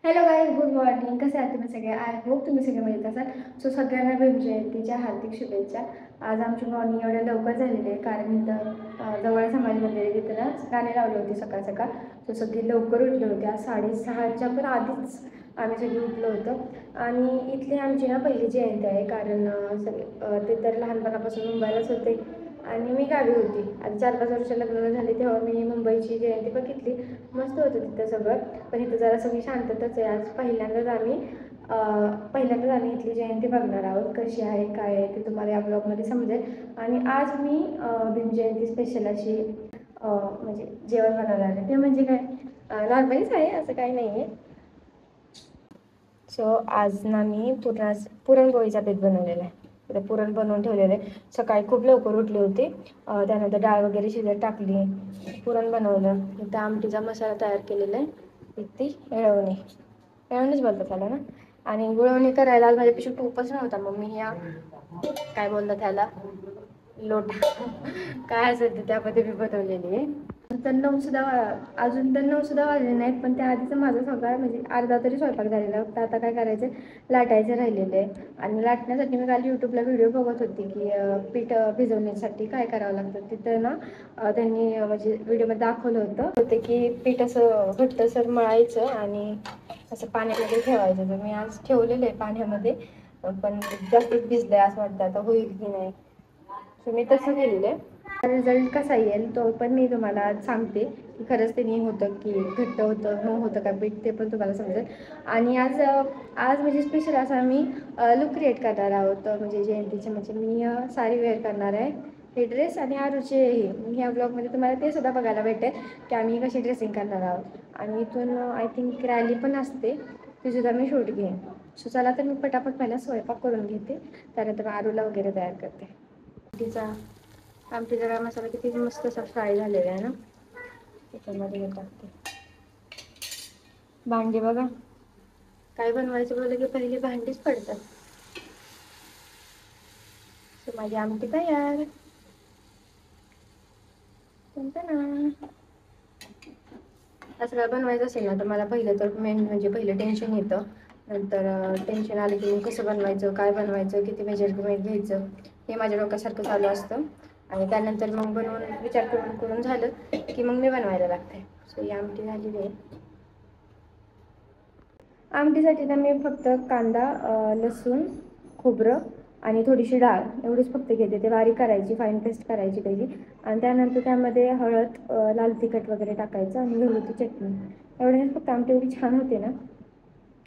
Hello guys, good morning. कसे आहात तुम्ही सगळे? आय होप तुम्ही सगळे मजेत असाल. सो सगळ्यांना भीम जयंतीच्या हार्दिक शुभेच्छा. आज आमची मॉर्निंग एवढ्या लवकर झालेली आहे कारण इथं जवळ समाज मंदिर आहे, तिथं ना गाणे लावले होते सकाळ सकाळ. सो सगळे लवकर उठले होते. आज 6:30च्या पण आधीच आम्ही सगळे उठलो होतो. आणि इथली आमची ना पहिली जयंती आहे कारण ते तर लहानपणापासून मुंबईलाच होते आणि मी गावी होती. आता 4-5 वर्ष लग्न झाले तेव्हा मी मुंबईची जयंती बघितली. मस्त होतं तिथं सगळं, पण इथं जरा सगळी शांतताच आहे. आज पहिल्यांदाच आम्ही इथली जयंती बघणार आहोत. कशी आहे काय आहे ते तुम्हाला या ब्लॉगमध्ये समजेल. आणि आज मी भीम जयंती स्पेशल अशी म्हणजे जेवण बनवणार आहे. ते म्हणजे काय नॉर्मलीच आहे, असं काही नाही आहे. सो आज ना मी पुरणपोळीचा बेत बनवलेला आहे. तर पुरण बनवून ठेवलेलं आहे. सकाळी खूप लवकर उठले होते, त्यानंतर डाळ वगैरे शिजत टाकली, पुरण बनवलं. इथं आमटीचा मसाला तयार केलेला आहे. इथे येळवणीच बोलतात त्याला ना. आणि गुळवणी करायला माझ्या पिशवी टोपच नव्हता. मग मी ह्या काय बोलतात त्याला लोटा काय असेल ते त्यामध्ये मी बनवलेली आहे. अजून तर 9 सुद्धा वाजले नाहीत, पण त्याआधीच माझं सगळं म्हणजे अर्धा तरी स्वयंपाक झालेला. तर आता काय करायचं, लाटायचं राहिलेलं आहे. आणि लाटण्यासाठी मी काल यूट्यूबला व्हिडिओ बघत होती की पीठ भिजवण्यासाठी काय करावं लागतं. तिथं ना त्यांनी म्हणजे व्हिडिओमध्ये दाखवलं होतं की पीठ असं घट्टसर मळायचं आणि असं पाण्यामध्ये ठेवायचं. तर मी आज ठेवलेलं आहे पाण्यामध्ये, पण जास्तच भिजलंय असं वाटतं, आता होईल की नाही. तर मी तसं केलेलं आहे. रिझल्ट कसा येईल तो पण मी तुम्हाला आज सांगते की खरंच ते नाही होतं की घट्ट होतं मऊ होतं का पीठ, ते पण तुम्हाला समजेल. आणि आज म्हणजे स्पेशल असा मी लुक क्रिएट करणार आहोत. म्हणजे जयंतीचे म्हणजे मी साडी वेअर करणार आहे, हे ड्रेस आणि आरूचे हे. ह्या ब्लॉगमध्ये तुम्हाला ते सुद्धा बघायला भेटेल की आम्ही कशी ड्रेसिंग करणार आहोत. आणि इथून आय थिंक रॅली पण असते, ती सुद्धा मी शूट घेईन. सो चला तर मी पटापट पहिला स्वयंपाक करून घेते, त्यानंतर आरूला वगैरे तयार करते. आमटीचा गरम मसाला किती मस्त असा फ्राय झालेला आहे ना, त्याच्यामध्ये टाकते. भांडी बघा, काय बनवायचं बोललं की पहिली भांडीच पडतात. सो माझी आमटी तयार. ना असं काय बनवायचं असेल ना तर मला पहिलं तर पहिलं टेन्शन येतं. नंतर टेन्शन आलं की कसं बनवायचं, काय बनवायचं, किती मेजरमेंट घ्यायचं, हे माझ्या डोक्यासारखं चालू असतं. आणि त्यानंतर मग बनवून विचार करून झालं की मग मी बनवायला लागते. सो ही आमटी झालेली आहे. आमटीसाठी तर मी फक्त कांदा, लसूण, खोबरं आणि थोडीशी डाळ एवढीच फक्त घेते. ते बारीक करायची, फाईन पेस्ट करायची त्याची. आणि त्यानंतर त्यामध्ये हळद, लाल तिखट वगैरे टाकायचं आणि घरगुती चटणी. एवढ्याच फक्त आमटी एवढी छान होते ना,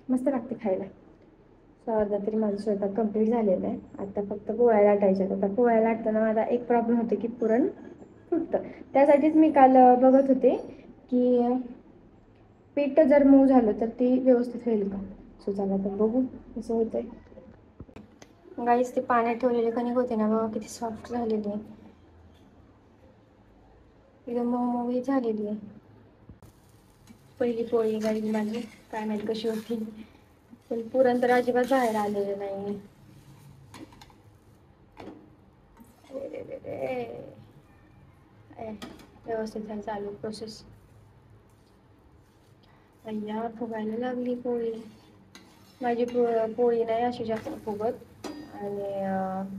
मस्त लागते खायला. सो अर्धा तरी माझा स्वयंपाक कंप्लीट झालेला आहे. आता फक्त पोळ्या लाटायच्या. आता पोळ्या लाटताना माझा एक प्रॉब्लेम होते की पुरण फुटतं. त्यासाठीच मी काल बघत होते की पीठ जर मऊ झालं तर ती व्यवस्थित होईल का. सो चला तर बघू कसं होतंय. गाईस, ते पाण्यात ठेवलेले कणिक होते ना बघा, किती सॉफ्ट झालेली आहे, एकदम मऊ झालेली आहे. पहिली पोळी गाईज माझी, काय माहिती कशी होती. पण पुरण तर अजिबात बाहेर आलेलं नाही. व्यवस्थित झालं चालू प्रोसेस. अय्या फुगायला लागली पोळी माझी. पोळी नाही अशी जास्त फुगत आणि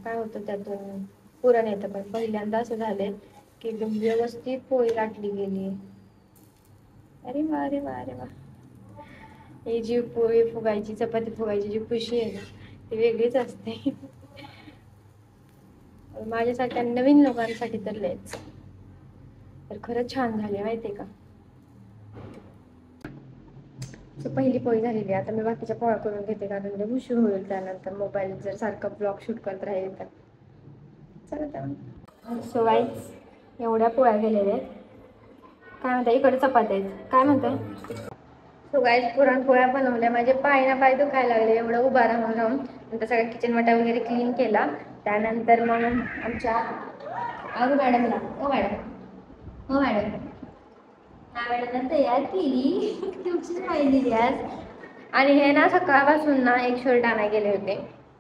काय होतं त्यातून पुरण येतं. पण पहिल्यांदा असं झालंय की एकदम व्यवस्थित पोळी लाटली गेली. अरे वा रे वा रे वा. ही जी पोळी फुगायची, चपाती फुगायची जी खुशी आहे ना, ती वेगळीच असते. माझ्यासारख्या नवीन लोकांसाठी तर लयच. तर खरंच छान झाली माहितीये का. पहिली पोळी झालेली. आता मी बाकीच्या पोळ्या करून घेते कारण उशीर होईल त्यानंतर मोबाईल जर सारखं ब्लॉग शूट करत राहील तर. चला सो गाईज, एवढ्या पोळ्या गेलेल्या आहेत. काय म्हणता, इकडे चपात्या आहेत. काय म्हणताय. सो गाईज, पुरणपोळ्या बनवल्या. माझे पाय ना पाय दुखायला लागले एवढं उभा राहून. नंतर सगळा किचन वाटा वगैरे क्लीन केला. त्यानंतर मग आमच्या मॅडमला, हो मॅडम हा मॅडम तयार केली तुमचीच पाहिली आज. आणि हे ना सकाळपासून ना एक शर्ट आणायला गेले होते,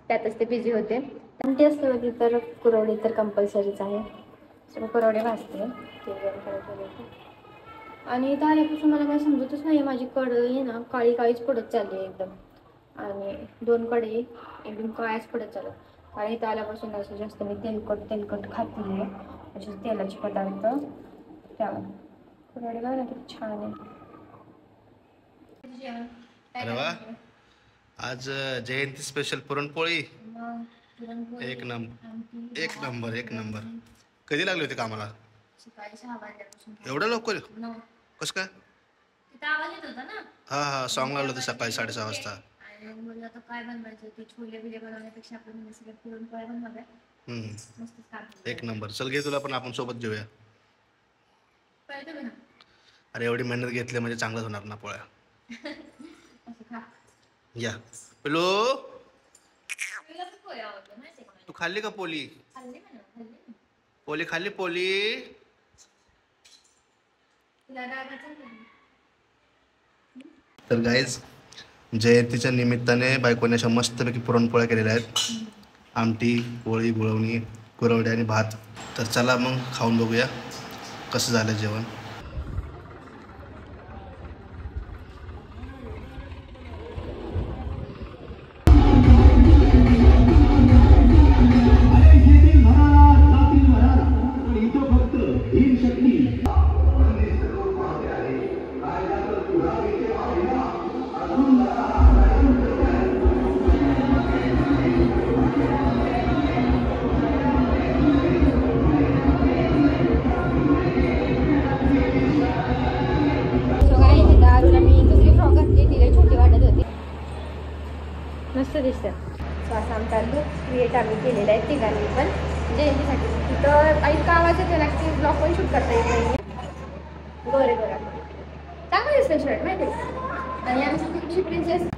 त्यातच ते बिझी होते. आमटी असते होती तर कुरवडी तर कंपल्सरीच आहे. सो कुरवडे भाजते, ते गरम करायचे होते. आणि इथं आल्यापासून मला काय समजतच नाही, माझी कढई ना काळी काळीच पडत चालली आहे एकदम. आणि 2 कढई एकदम काळ्याच पडत चालत, कारण इथं आल्यापासून असं जास्त मी तेलकट खाते आहे, असे तेलाचे पदार्थ. त्यामुळे कढई बघा ना किती छान आहे. अरे वा, आज जयंती स्पेशल पुरणपोळी. एक नंबर. कधी लागले होते कामाला? सकाळी 6 वाजल्यापासून. एवढं लवकर? कसं काय? तिथं आवाज येत होता ना. हा सॉंग लागलं होतं सकाळी 6:30 वाजता. आणि मग आता काय बनवायचं, ते छोले बिले बनवण्यापेक्षा आपण सगळ्या पुरणपोळ्या बनवाव्या. मस्त काम. एक नंबर. चल घे तुला पण आपण सोबत जेऊया. अरे एवढी मेहनत घेतली म्हणजे चांगलंच होणार ना पोळ्या. या पिलो, तू खाल्ली का पोली? पोली खाल्ली? पोली तर गाईज, जयंतीच्या निमित्ताने बायकोने अशा मस्तपैकी पुरणपोळ्या केलेल्या आहेत. आमटी, पोळी, गुळवणी, कुरवडे आणि भात. तर चला मग खाऊन बघूया कसं झालं जेवण. मस्त दिसतं. सो असा आमचा लुक क्रिएट आम्ही केलेला आहे तिघांनी पण जयंतीसाठी. तिथं ऐका आवाज येतो ना की ब्लॉग पण शूट करता येत नाही. बरं चांगलं दिसतं शर्ट माहिती आहे. आणि आमची तुमची प्रिन्सेस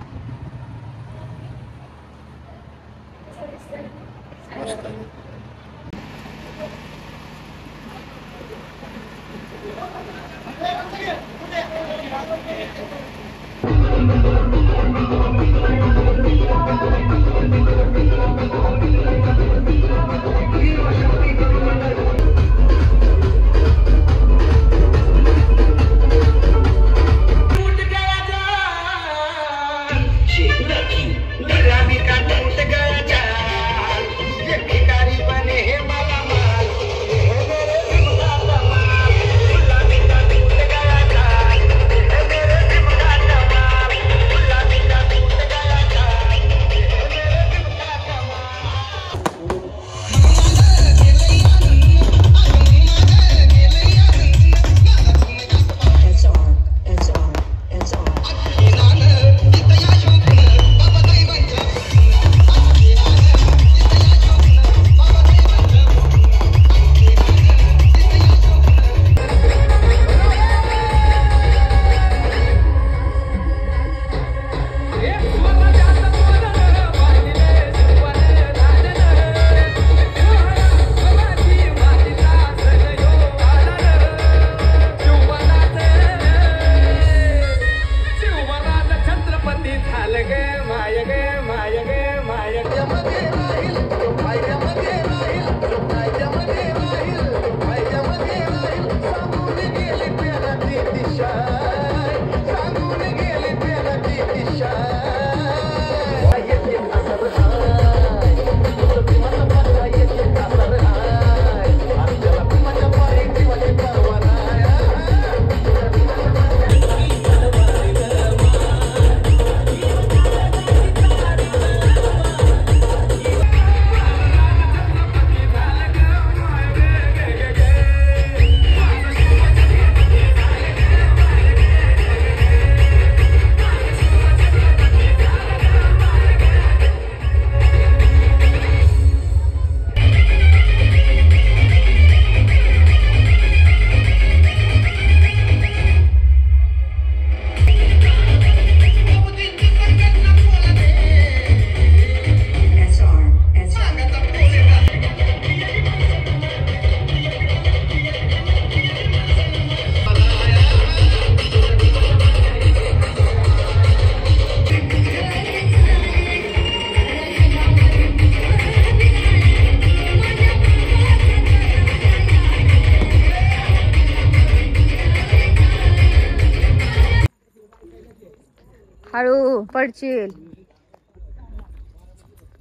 हळू पडशील.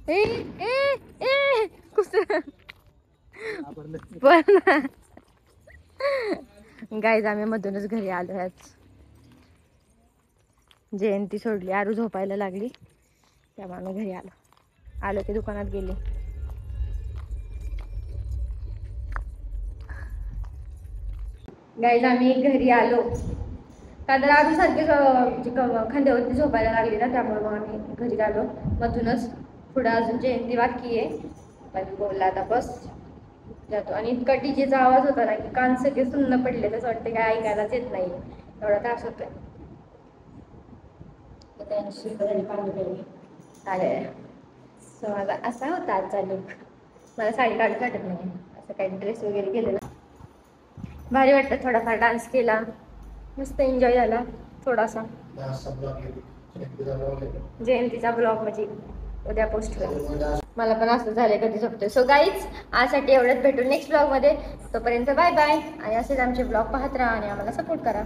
ए ए ए कुसर पण गाईज आम्ही मधूनच घरी आलो आज. जयंती सोडली, आरू झोपायला लागली, त्यामुळे घरी आलो की दुकानात गेली. गाईज आम्ही घरी आलो का तर आरू सारखे खांद्यावरती झोपायला लागली ना, त्यामुळे मग आम्ही घरी आलो मधूनच. पुढं अजून जयंती बाकी आहे, पण बोलला आता बस जातो. आणि इतका डीजेचा आवाज होता ना की कान सगळे सुन्न पडले, तसं वाटतं काय ऐकायलाच येत नाही, एवढा त्रास होतोय. अरे सो माझा असा होता आजचा लुक. मला साडी काढूच वाटत नाही, असं काही ड्रेस वगैरे केलेला भारी वाटतं. थोडाफार डान्स केला, मस्त एन्जॉय झाला थोडासा. जयंतीचा ब्लॉग म्हणजे उद्या पोस्ट करेल. मला पण असं झालंय कधी झोपतोय. सो गाईज आजसाठी एवढंच, भेटू नेक्स्ट ब्लॉगमध्ये. तोपर्यंत बाय बाय. आणि असेच आमचे ब्लॉग पाहत राहा आणि आम्हाला सपोर्ट करा.